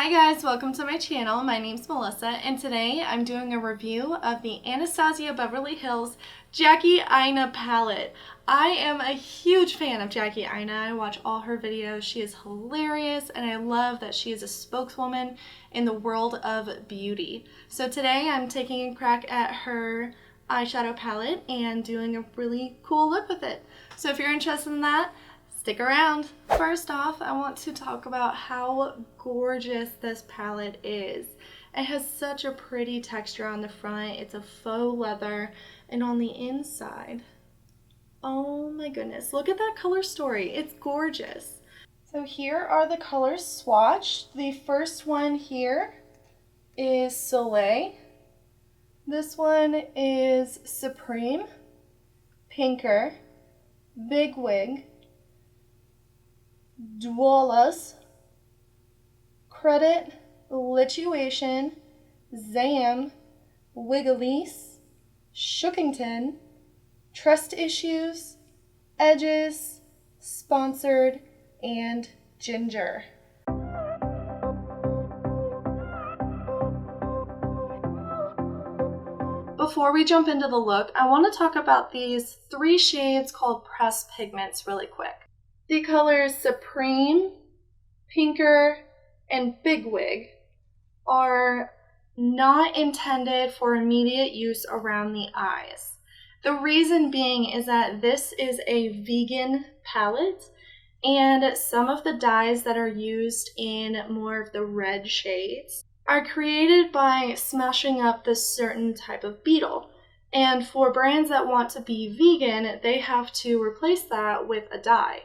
Hi guys, welcome to my channel. My name's Melissa and today I'm doing a review of the Anastasia Beverly Hills Jackie Aina palette. I am a huge fan of Jackie Aina. I watch all her videos. She is hilarious and I love that she is a spokeswoman in the world of beauty. So today I'm taking a crack at her eyeshadow palette and doing a really cool look with it. So if you're interested in that, stick around. First off, I want to talk about how gorgeous this palette is. It has such a pretty texture on the front. It's a faux leather, and on the inside, oh my goodness, look at that color story. It's gorgeous. So here are the colors swatched. The first one here is Soleil. This one is Supreme, Pinker, Big Wig, Dwalas, Credit, Lituation, Zam, Wigglese, Shookington, Trust Issues, Edges, Sponsored, and Ginger. Before we jump into the look, I want to talk about these three shades called pressed pigments really quick. The colors Supreme, Pinker, and Big Wig are not intended for immediate use around the eyes. The reason being is that this is a vegan palette and some of the dyes that are used in more of the red shades are created by smashing up this certain type of beetle. And for brands that want to be vegan, they have to replace that with a dye.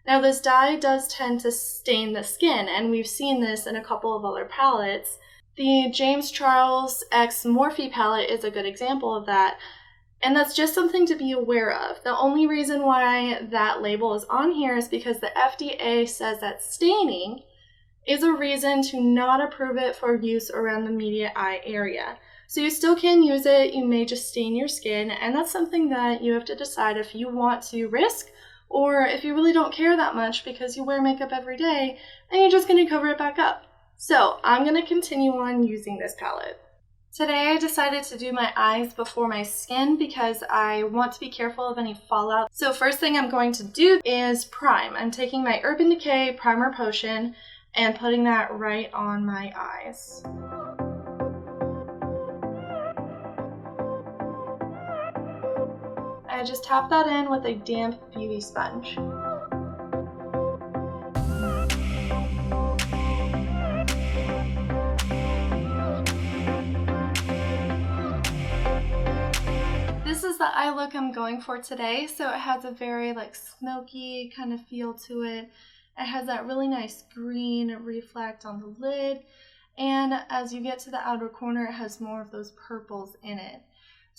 Now this dye does tend to stain the skin, and we've seen this in a couple of other palettes. The James Charles X Morphe palette is a good example of that, and that's just something to be aware of. The only reason why that label is on here is because the FDA says that staining is a reason to not approve it for use around the immediate eye area. So you still can use it, you may just stain your skin, and that's something that you have to decide if you want to risk or if you really don't care that much because you wear makeup every day and you're just going to cover it back up. So I'm going to continue on using this palette. Today I decided to do my eyes before my skin because I want to be careful of any fallout. So first thing I'm going to do is prime. I'm taking my Urban Decay Primer Potion and putting that right on my eyes. I just tap that in with a damp beauty sponge. This is the eye look I'm going for today, so it has a very smoky kind of feel to it. It has that really nice green reflect on the lid, and as you get to the outer corner, it has more of those purples in it.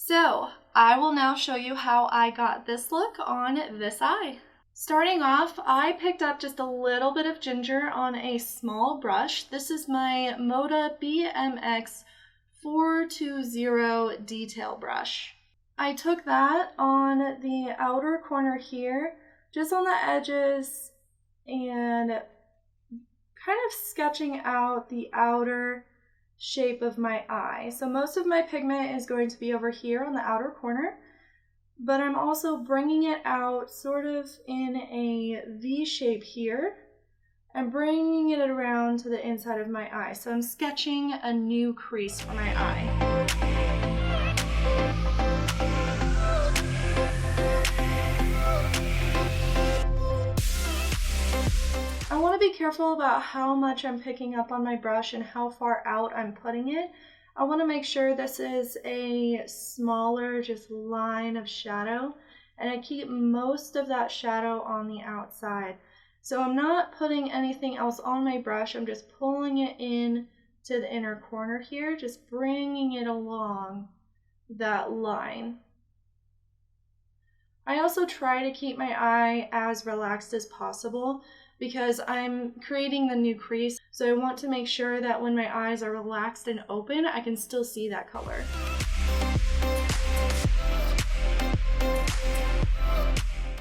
So I will now show you how I got this look on this eye. Starting off, I picked up just a little bit of ginger on a small brush. This is my MODA BMX 420 detail brush. I took that on the outer corner here, just on the edges, and kind of sketching out the outer shape of my eye. So most of my pigment is going to be over here on the outer corner, but I'm also bringing it out sort of in a V shape here and bringing it around to the inside of my eye. So I'm sketching a new crease for my eye. I want to be careful about how much I'm picking up on my brush and how far out I'm putting it. I want to make sure this is a smaller just line of shadow, and I keep most of that shadow on the outside. So I'm not putting anything else on my brush, I'm just pulling it in to the inner corner here, just bringing it along that line. I also try to keep my eye as relaxed as possible because I'm creating the new crease, so I want to make sure that when my eyes are relaxed and open, I can still see that color.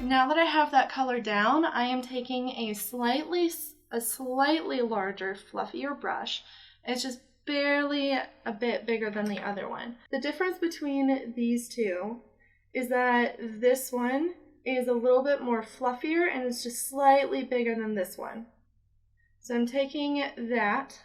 Now that I have that color down, I am taking a slightly a slightly larger, fluffier brush. It's just barely a bit bigger than the other one. The difference between these two is that this one is a little bit more fluffier and it's just slightly bigger than this one. So I'm taking that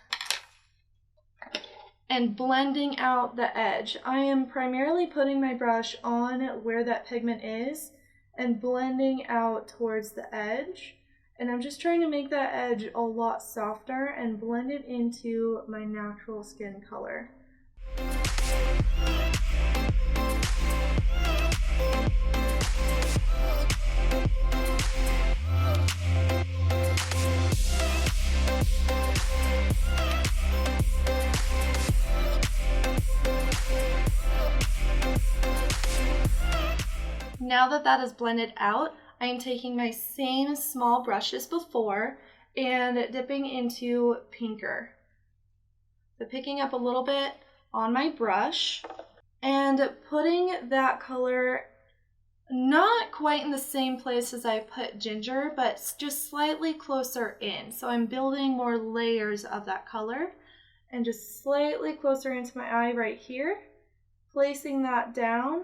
and blending out the edge. I am primarily putting my brush on where that pigment is and blending out towards the edge. And I'm just trying to make that edge a lot softer and blend it into my natural skin color. Now that that is blended out, I am taking my same small brush as before and dipping into pinker. So picking up a little bit on my brush and putting that color not quite in the same place as I put ginger, but just slightly closer in. So I'm building more layers of that color and just slightly closer into my eye right here, placing that down,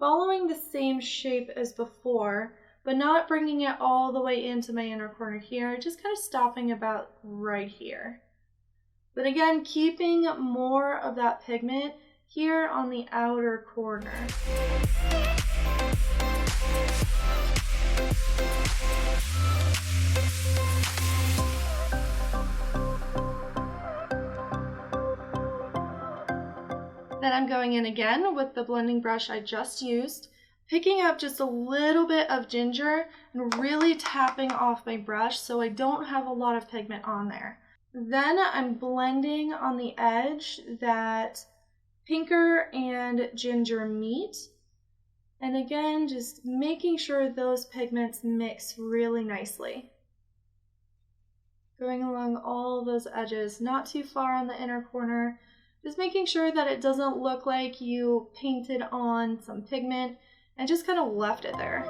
following the same shape as before, but not bringing it all the way into my inner corner here, just kind of stopping about right here. But again, keeping more of that pigment here on the outer corner. Then I'm going in again with the blending brush I just used, picking up just a little bit of ginger and really tapping off my brush so I don't have a lot of pigment on there. Then I'm blending on the edge that pinker and ginger meet. And again, just making sure those pigments mix really nicely. Going along all those edges, not too far on the inner corner, just making sure that it doesn't look like you painted on some pigment and just kind of left it there.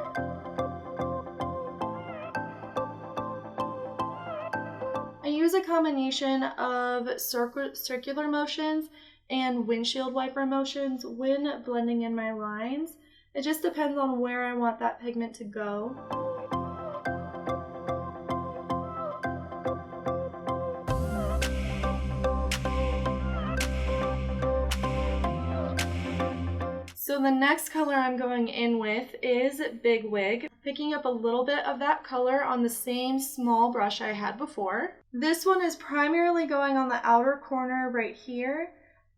I use a combination of circular motions and windshield wiper motions when blending in my lines. It just depends on where I want that pigment to go. So the next color I'm going in with is Big Wig, picking up a little bit of that color on the same small brush I had before. This one is primarily going on the outer corner right here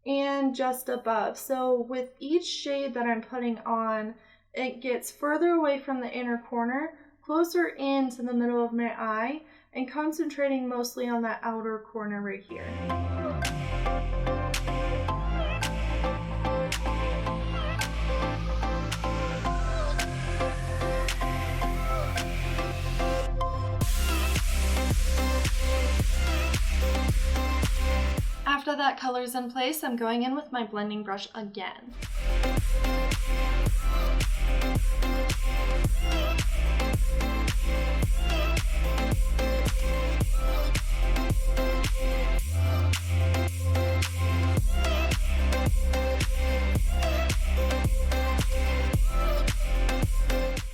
and just above. So with each shade that I'm putting on, it gets further away from the inner corner, closer into the middle of my eye, and concentrating mostly on that outer corner right here. After that color's in place, I'm going in with my blending brush again.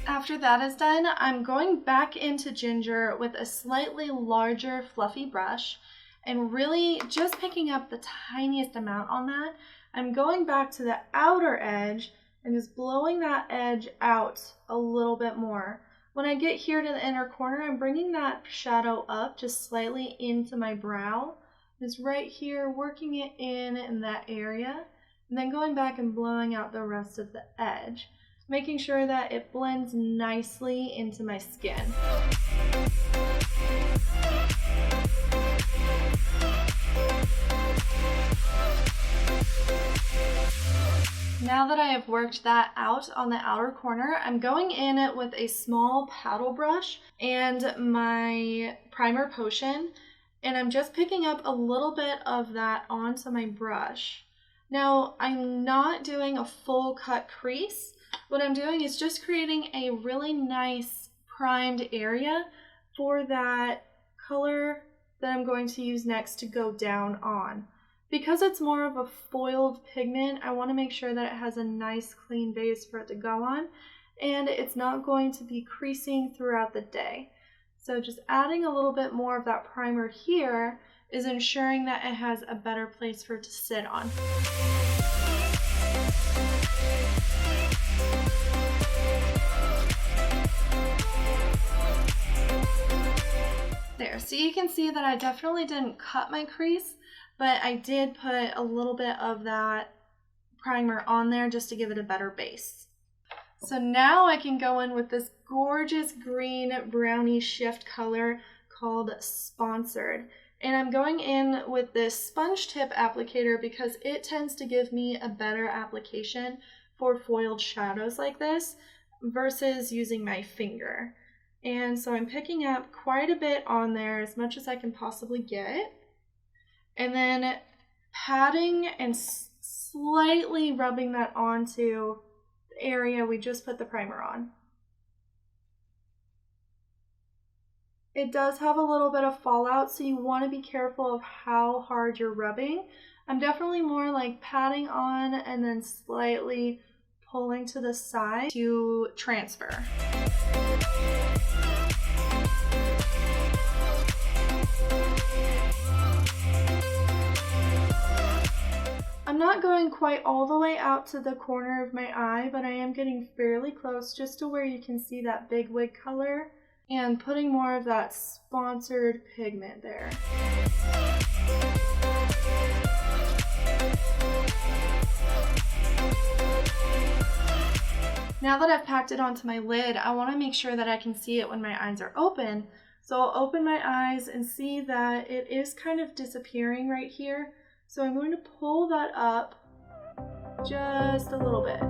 After that is done, I'm going back into ginger with a slightly larger fluffy brush and really just picking up the tiniest amount on that. I'm going back to the outer edge and just blowing that edge out a little bit more. When I get here to the inner corner, I'm bringing that shadow up just slightly into my brow. Just right here, working it in that area, and then going back and blowing out the rest of the edge, making sure that it blends nicely into my skin. Now that I have worked that out on the outer corner, I'm going in with a small paddle brush and my primer potion, and I'm just picking up a little bit of that onto my brush. Now, I'm not doing a full cut crease. What I'm doing is just creating a really nice primed area for that color that I'm going to use next to go down on. Because it's more of a foiled pigment, I want to make sure that it has a nice clean base for it to go on, and it's not going to be creasing throughout the day. So just adding a little bit more of that primer here is ensuring that it has a better place for it to sit on. There, so you can see that I definitely didn't cut my crease, but I did put a little bit of that primer on there just to give it a better base. So now I can go in with this gorgeous green brownie shift color called Sponsored. And I'm going in with this sponge tip applicator because it tends to give me a better application for foiled shadows like this versus using my finger. And so I'm picking up quite a bit on there, as much as I can possibly get. And then patting and slightly rubbing that onto the area we just put the primer on. It does have a little bit of fallout, so you want to be careful of how hard you're rubbing. I'm definitely more like patting on and then slightly pulling to the side to transfer. I'm not going quite all the way out to the corner of my eye, but I am getting fairly close just to where you can see that big wig color and putting more of that Sponsored pigment there. Now that I've packed it onto my lid, I want to make sure that I can see it when my eyes are open. So I'll open my eyes and see that it is kind of disappearing right here. So I'm going to pull that up just a little bit.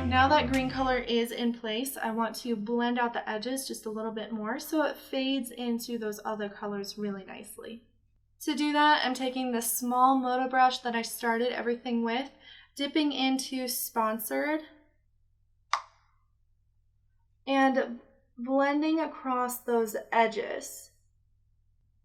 Now that green color is in place, I want to blend out the edges just a little bit more so it fades into those other colors really nicely. To do that, I'm taking the small MODA brush that I started everything with, dipping into Sponsored, and blending across those edges.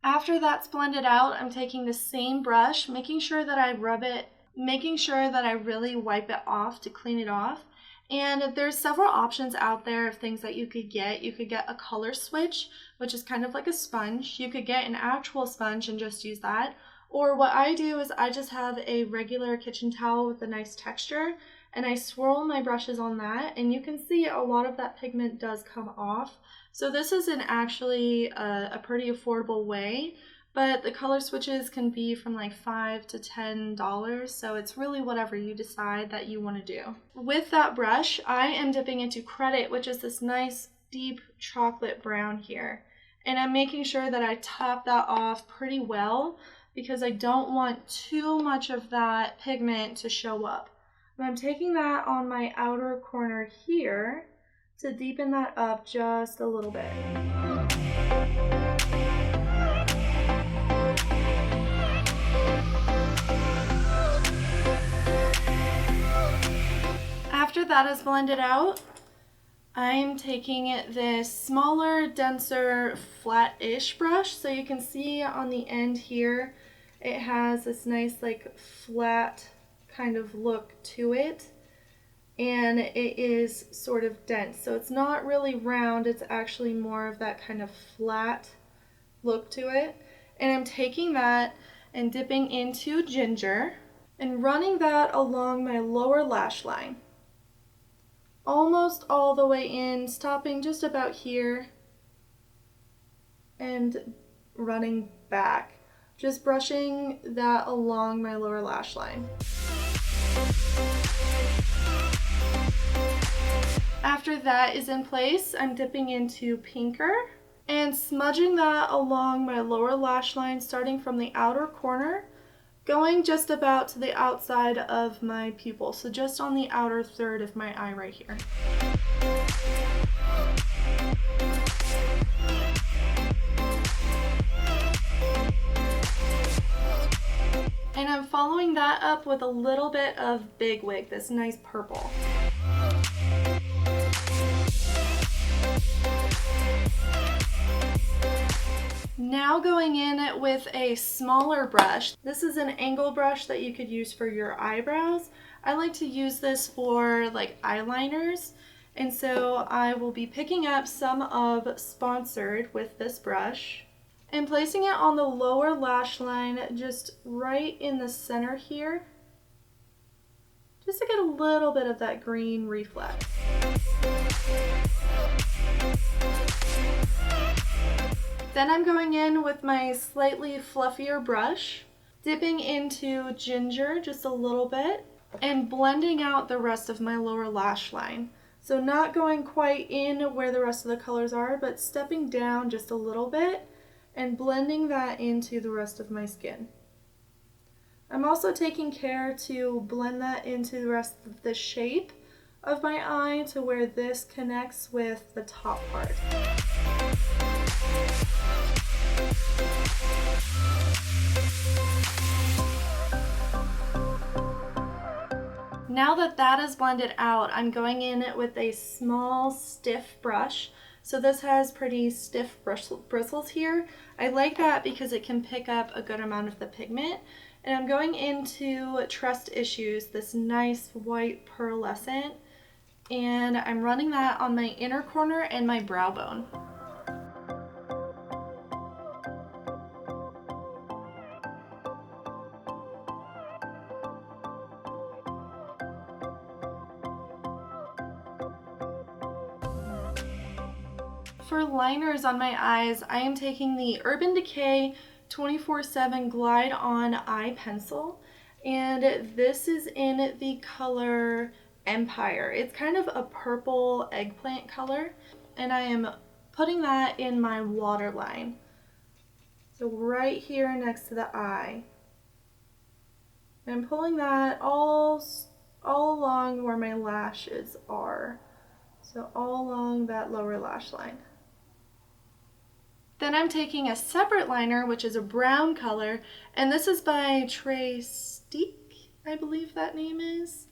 After that's blended out, I'm taking the same brush, making sure that I rub it, making sure that I really wipe it off to clean it off. And there's several options out there of things that you could get. You could get a color switch, which is kind of like a sponge. You could get an actual sponge and just use that. Or what I do is I just have a regular kitchen towel with a nice texture, and I swirl my brushes on that, and you can see a lot of that pigment does come off. So this is actually a pretty affordable way. But the color switches can be from like $5 to $10, so it's really whatever you decide that you want to do. With that brush, I am dipping into Credit, which is this nice deep chocolate brown here. And I'm making sure that I top that off pretty well because I don't want too much of that pigment to show up. And I'm taking that on my outer corner here to deepen that up just a little bit. After that is blended out, I'm taking this smaller, denser, flat-ish brush. So you can see on the end here, it has this nice like flat kind of look to it. And it is sort of dense. So it's not really round, it's actually more of that kind of flat look to it. And I'm taking that and dipping into Ginger and running that along my lower lash line. Almost all the way in, stopping just about here and running back. Just brushing that along my lower lash line. After that is in place, I'm dipping into Pinker and smudging that along my lower lash line, starting from the outer corner, going just about to the outside of my pupil, so just on the outer third of my eye right here. And I'm following that up with a little bit of Big Wig, this nice purple. Now going in with a smaller brush. This is an angle brush that you could use for your eyebrows. I like to use this for like eyeliners. And so I will be picking up some of Sponsored with this brush and placing it on the lower lash line, just right in the center here, just to get a little bit of that green reflex. Then I'm going in with my slightly fluffier brush, dipping into Ginger just a little bit, and blending out the rest of my lower lash line. So not going quite in where the rest of the colors are, but stepping down just a little bit and blending that into the rest of my skin. I'm also taking care to blend that into the rest of the shape of my eye to where this connects with the top part. Now that that is blended out, I'm going in with a small stiff brush. So this has pretty stiff bristles here. I like that because it can pick up a good amount of the pigment. And I'm going into Trust Issues, this nice white pearlescent, and I'm running that on my inner corner and my brow bone. For liners on my eyes, I am taking the Urban Decay 24/7 Glide On Eye Pencil, and this is in the color Empire. It's kind of a purple eggplant color, and I am putting that in my waterline. So right here next to the eye. And I'm pulling that all along where my lashes are. So all along that lower lash line. Then I'm taking a separate liner, which is a brown color, and this is by TRESTIQUE, I believe that name is.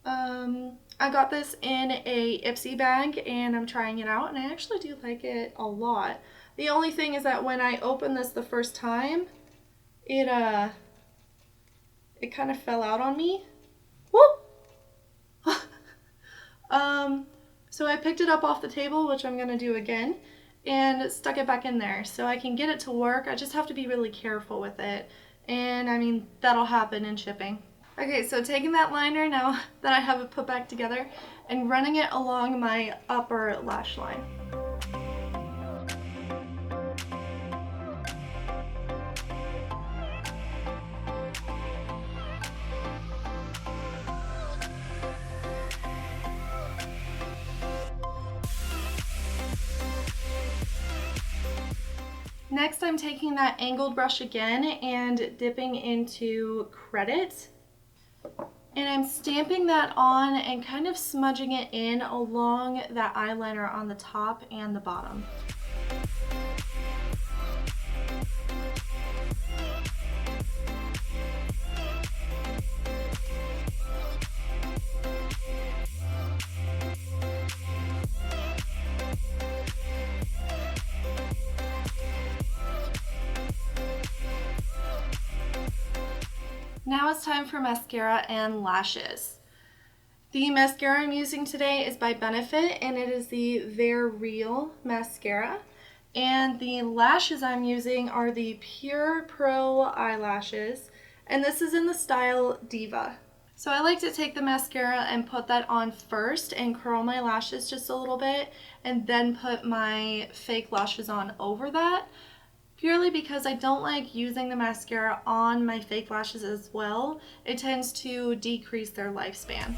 I got this in a IPSY bag, and I'm trying it out, and I actually do like it a lot. The only thing is that when I opened this the first time, it kind of fell out on me. Whoop! So I picked it up off the table, which I'm gonna do again, and stuck it back in there so I can get it to work. I just have to be really careful with it, and I mean, that'll happen in shipping. Okay, so taking that liner now that I have it put back together and running it along my upper lash line. Next, I'm taking that angled brush again and dipping into Credit. And I'm stamping that on and kind of smudging it in along that eyeliner on the top and the bottom. Now it's time for mascara and lashes. The mascara I'm using today is by Benefit, and it is the Very Real mascara. And the lashes I'm using are the Pure Pro eyelashes, and this is in the style Diva. So I like to take the mascara and put that on first and curl my lashes just a little bit, and then put my fake lashes on over that. Purely because I don't like using the mascara on my fake lashes as well. It tends to decrease their lifespan.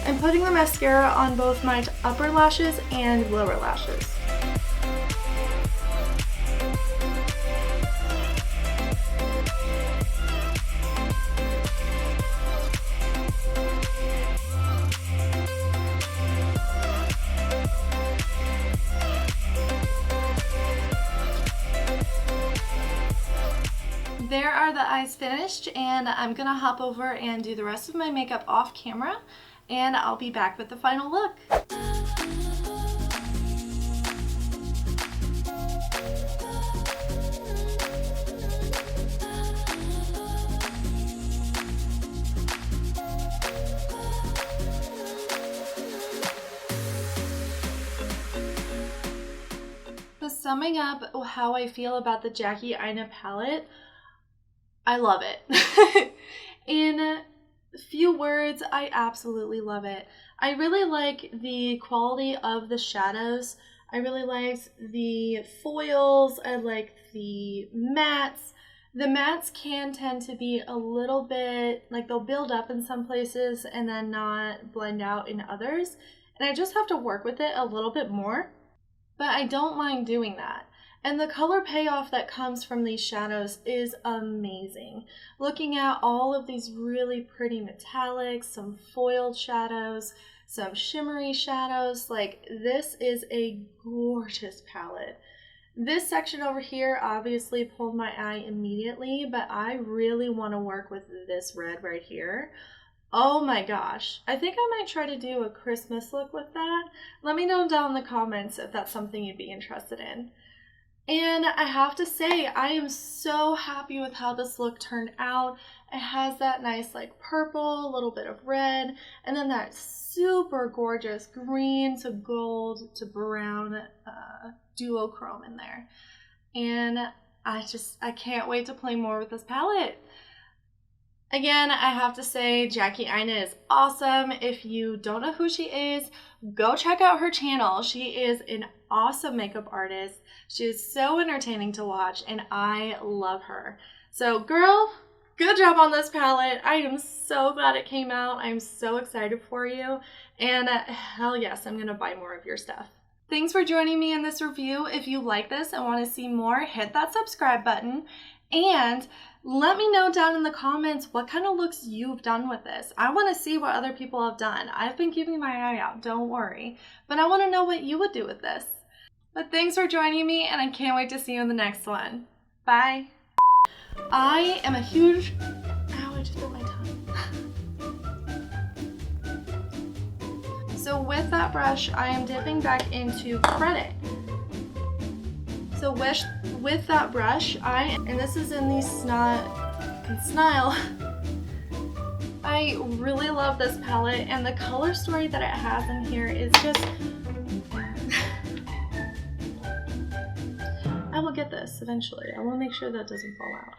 I'm putting the mascara on both my upper lashes and lower lashes. There are the eyes finished, and I'm gonna hop over and do the rest of my makeup off camera, and I'll be back with the final look. So summing up how I feel about the Jackie Aina palette, I love it. In a few words, I absolutely love it. I really like the quality of the shadows. I really liked the foils. I like the mattes. The mattes can tend to be a little bit, like they'll build up in some places and then not blend out in others. And I just have to work with it a little bit more. But I don't mind doing that. And the color payoff that comes from these shadows is amazing. Looking at all of these really pretty metallics, some foiled shadows, some shimmery shadows, like this is a gorgeous palette. This section over here obviously pulled my eye immediately, but I really want to work with this red right here. Oh my gosh, I think I might try to do a Christmas look with that. Let me know down in the comments if that's something you'd be interested in. And I have to say, I am so happy with how this look turned out. It has that nice like purple, a little bit of red, and then that super gorgeous green to gold to brown duochrome in there. And I can't wait to play more with this palette. Again, I have to say Jackie Aina is awesome. If you don't know who she is, go check out her channel. She is an awesome makeup artist. She is so entertaining to watch, and I love her. So girl, good job on this palette. I am so glad it came out. I'm so excited for you. And hell yes, I'm gonna buy more of your stuff. Thanks for joining me in this review. If you like this and want to see more, hit that subscribe button. And let me know down in the comments what kind of looks you've done with this. I want to see what other people have done. I've been keeping my eye out, don't worry. But I want to know what you would do with this. But thanks for joining me, and I can't wait to see you in the next one. Bye. I am a huge... Ow, I just bit my tongue. So with that brush, I am dipping back into Credit. So with that brush, and this is in the Snile. I really love this palette, and the color story that it has in here is just... I will get this eventually. I will make sure that doesn't fall out.